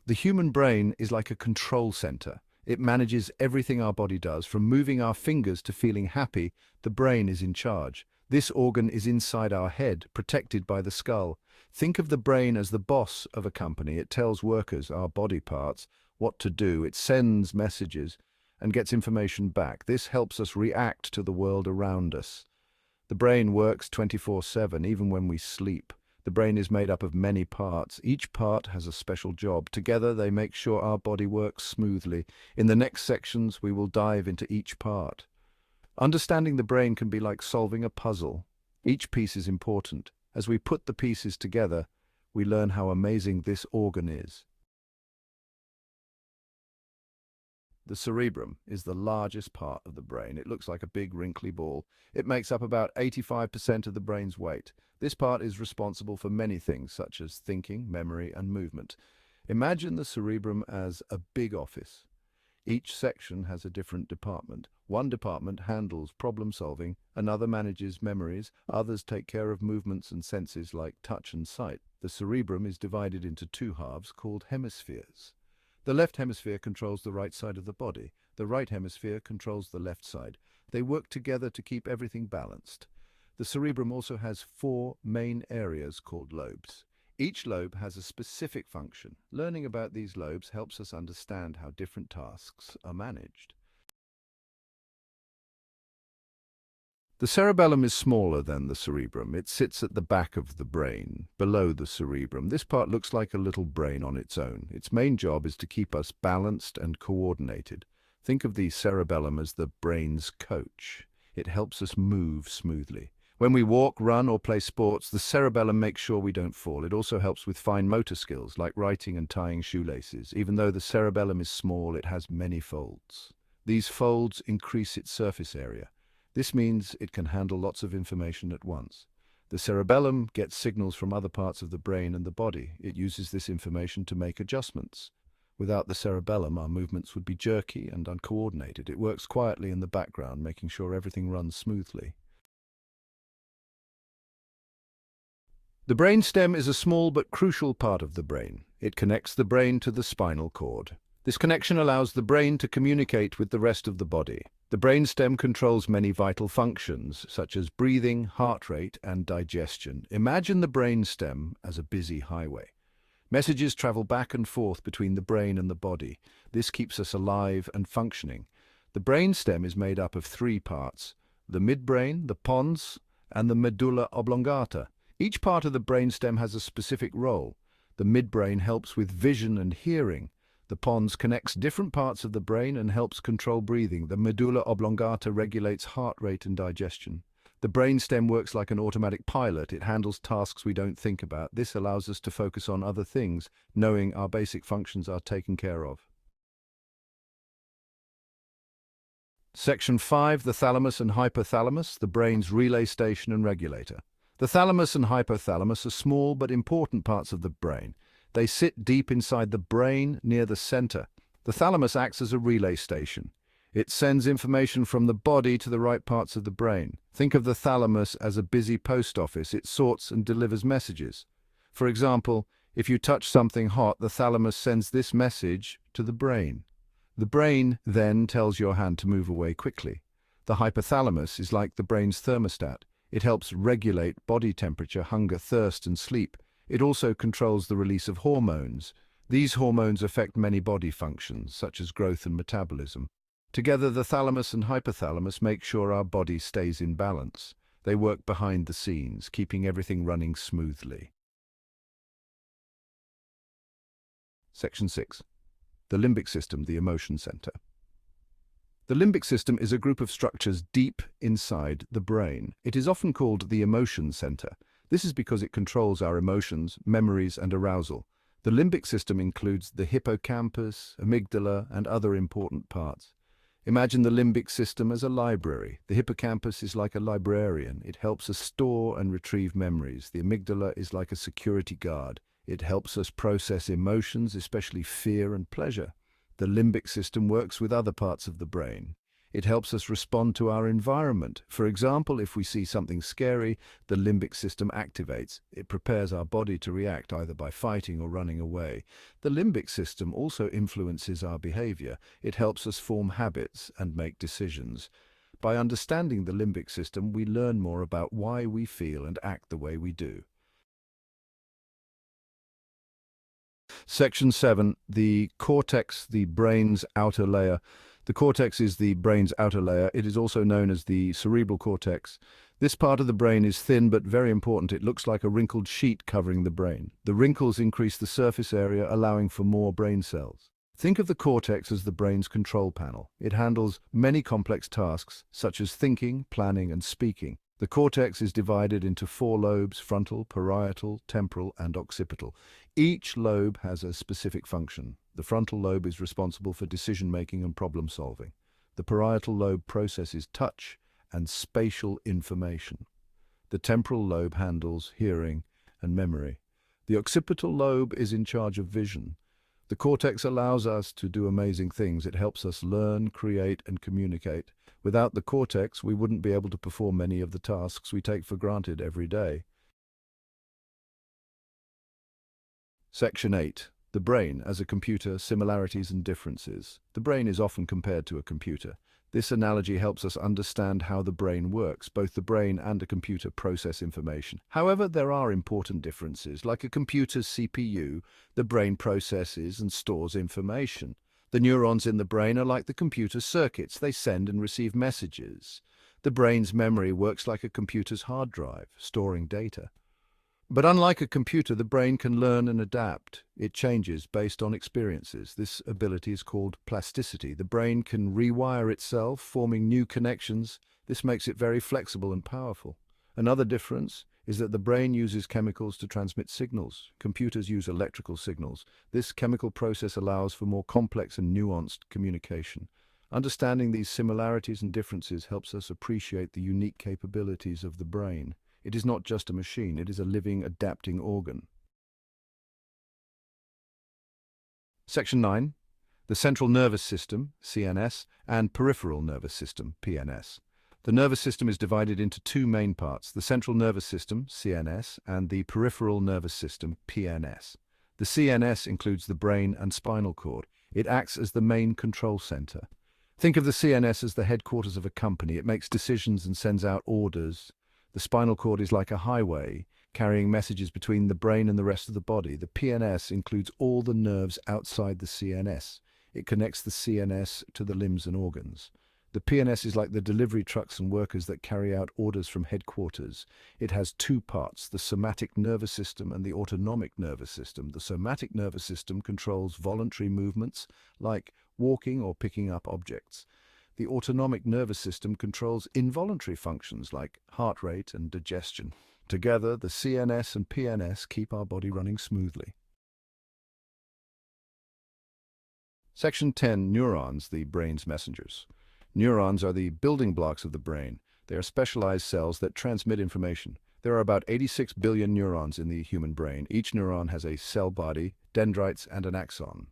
The human brain is like a control center. It manages everything our body does, from moving our fingers to feeling happy. The brain is in charge. This organ is inside our head, protected by the skull. Think of the brain as the boss of a company. It tells workers, our body parts, what to do. It sends messages and gets information back. This helps us react to the world around us. The brain works 24/7, even when we sleep. The brain is made up of many parts. Each part has a special job. Together, they make sure our body works smoothly. In the next sections, we will dive into each part. Understanding the brain can be like solving a puzzle. Each piece is important. As we put the pieces together, we learn how amazing this organ is. The cerebrum is the largest part of the brain. It looks like a big wrinkly ball. It makes up about 85% of the brain's weight. This part is responsible for many things, such as thinking, memory, and movement. Imagine the cerebrum as a big office. Each section has a different department. One department handles problem solving, another manages memories, others take care of movements and senses like touch and sight. The cerebrum is divided into two halves called hemispheres. The left hemisphere controls the right side of the body. The right hemisphere controls the left side. They work together to keep everything balanced. The cerebrum also has four main areas called lobes. Each lobe has a specific function. Learning about these lobes helps us understand how different tasks are managed. The cerebellum is smaller than the cerebrum. It sits at the back of the brain, below the cerebrum. This part looks like a little brain on its own. Its main job is to keep us balanced and coordinated. Think of the cerebellum as the brain's coach. It helps us move smoothly. When we walk, run, or play sports, the cerebellum makes sure we don't fall. It also helps with fine motor skills, like writing and tying shoelaces. Even though the cerebellum is small, it has many folds. These folds increase its surface area. This means it can handle lots of information at once. The cerebellum gets signals from other parts of the brain and the body. It uses this information to make adjustments. Without the cerebellum, our movements would be jerky and uncoordinated. It works quietly in the background, making sure everything runs smoothly. The brainstem is a small but crucial part of the brain. It connects the brain to the spinal cord. This connection allows the brain to communicate with the rest of the body. The brainstem controls many vital functions, such as breathing, heart rate, and digestion. Imagine the brainstem as a busy highway. Messages travel back and forth between the brain and the body. This keeps us alive and functioning. The brainstem is made up of three parts: the midbrain, the pons, and the medulla oblongata. Each part of the brainstem has a specific role. The midbrain helps with vision and hearing. The pons connects different parts of the brain and helps control breathing. The medulla oblongata regulates heart rate and digestion. The brainstem works like an automatic pilot. It handles tasks we don't think about. This allows us to focus on other things, knowing our basic functions are taken care of. Section 5, the thalamus and hypothalamus, the brain's relay station and regulator. The thalamus and hypothalamus are small but important parts of the brain. They sit deep inside the brain, near the center. The thalamus acts as a relay station. It sends information from the body to the right parts of the brain. Think of the thalamus as a busy post office. It sorts and delivers messages. For example, if you touch something hot, the thalamus sends this message to the brain. The brain then tells your hand to move away quickly. The hypothalamus is like the brain's thermostat. It helps regulate body temperature, hunger, thirst, and sleep. It also controls the release of hormones. These hormones affect many body functions, such as growth and metabolism. Together, the thalamus and hypothalamus make sure our body stays in balance. They work behind the scenes, keeping everything running smoothly. Section 6. The limbic system, the emotion center. The limbic system is a group of structures deep inside the brain. It is often called the emotion center. This is because it controls our emotions, memories, and arousal. The limbic system includes the hippocampus, amygdala, and other important parts. Imagine the limbic system as a library. The hippocampus is like a librarian. It helps us store and retrieve memories. The amygdala is like a security guard. It helps us process emotions, especially fear and pleasure. The limbic system works with other parts of the brain. It helps us respond to our environment. For example, if we see something scary, the limbic system activates. It prepares our body to react either by fighting or running away. The limbic system also influences our behavior. It helps us form habits and make decisions. By understanding the limbic system, we learn more about why we feel and act the way we do. Section 7, the cortex, the brain's outer layer. The cortex is the brain's outer layer. It is also known as the cerebral cortex. This part of the brain is thin but very important. It looks like a wrinkled sheet covering the brain. The wrinkles increase the surface area, allowing for more brain cells. Think of the cortex as the brain's control panel. It handles many complex tasks, such as thinking, planning, and speaking. The cortex is divided into 4 lobes: frontal, parietal, temporal, and occipital. Each lobe has a specific function. The frontal lobe is responsible for decision-making and problem-solving. The parietal lobe processes touch and spatial information. The temporal lobe handles hearing and memory. The occipital lobe is in charge of vision. The cortex allows us to do amazing things. It helps us learn, create, and communicate. Without the cortex, we wouldn't be able to perform many of the tasks we take for granted every day. Section 8. The brain as a computer, similarities and differences. The brain is often compared to a computer. This analogy helps us understand how the brain works. Both the brain and a computer process information. However, there are important differences. Like a computer's CPU, the brain processes and stores information. The neurons in the brain are like the computer's circuits. They send and receive messages. The brain's memory works like a computer's hard drive, storing data. But unlike a computer, the brain can learn and adapt. It changes based on experiences. This ability is called plasticity. The brain can rewire itself, forming new connections. This makes it very flexible and powerful. Another difference is that the brain uses chemicals to transmit signals. Computers use electrical signals. This chemical process allows for more complex and nuanced communication. Understanding these similarities and differences helps us appreciate the unique capabilities of the brain. It is not just a machine, it is a living, adapting organ. Section 9. The central nervous system, CNS, and peripheral nervous system, PNS. The nervous system is divided into 2 main parts: the central nervous system, CNS, and the peripheral nervous system, PNS. The CNS includes the brain and spinal cord. It acts as the main control center. Think of the CNS as the headquarters of a company. It makes decisions and sends out orders. The spinal cord is like a highway, carrying messages between the brain and the rest of the body. The PNS includes all the nerves outside the CNS. It connects the CNS to the limbs and organs. The PNS is like the delivery trucks and workers that carry out orders from headquarters. It has 2 parts, the somatic nervous system and the autonomic nervous system. The somatic nervous system controls voluntary movements, like walking or picking up objects. The autonomic nervous system controls involuntary functions like heart rate and digestion. Together, the CNS and PNS keep our body running smoothly. Section 10. Neurons, the brain's messengers. Neurons are the building blocks of the brain. They are specialized cells that transmit information. There are about 86 billion neurons in the human brain. Each neuron has a cell body, dendrites, and an axon.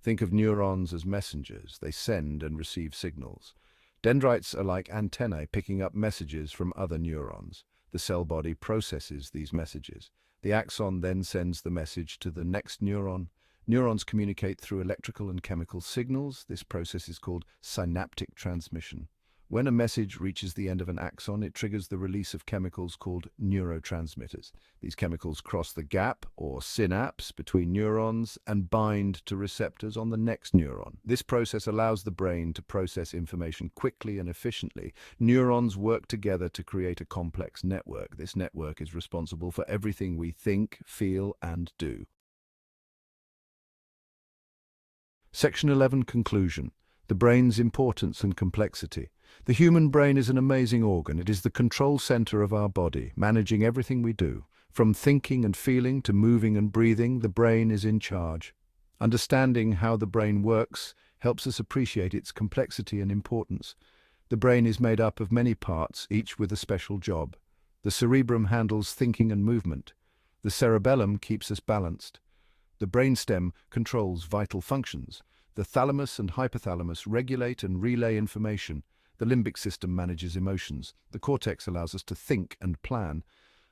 Think of neurons as messengers. They send and receive signals. Dendrites are like antennae picking up messages from other neurons. The cell body processes these messages. The axon then sends the message to the next neuron. Neurons communicate through electrical and chemical signals. This process is called synaptic transmission. When a message reaches the end of an axon, it triggers the release of chemicals called neurotransmitters. These chemicals cross the gap, or synapse, between neurons and bind to receptors on the next neuron. This process allows the brain to process information quickly and efficiently. Neurons work together to create a complex network. This network is responsible for everything we think, feel, and do. Section 11. Conclusion. The brain's importance and complexity. The human brain is an amazing organ. It is the control center of our body, managing everything we do. From thinking and feeling to moving and breathing, the brain is in charge. Understanding how the brain works helps us appreciate its complexity and importance. The brain is made up of many parts, each with a special job. The cerebrum handles thinking and movement. The cerebellum keeps us balanced. The brainstem controls vital functions. The thalamus and hypothalamus regulate and relay information. The limbic system manages emotions. The cortex allows us to think and plan.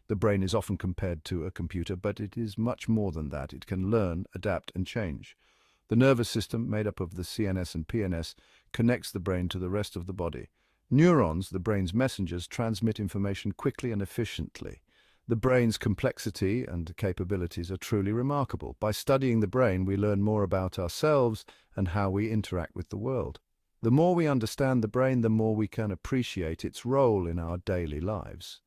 The brain is often compared to a computer, but it is much more than that. It can learn, adapt, and change. The nervous system, made up of the CNS and PNS, connects the brain to the rest of the body. Neurons, the brain's messengers, transmit information quickly and efficiently. The brain's complexity and capabilities are truly remarkable. By studying the brain, we learn more about ourselves and how we interact with the world. The more we understand the brain, the more we can appreciate its role in our daily lives.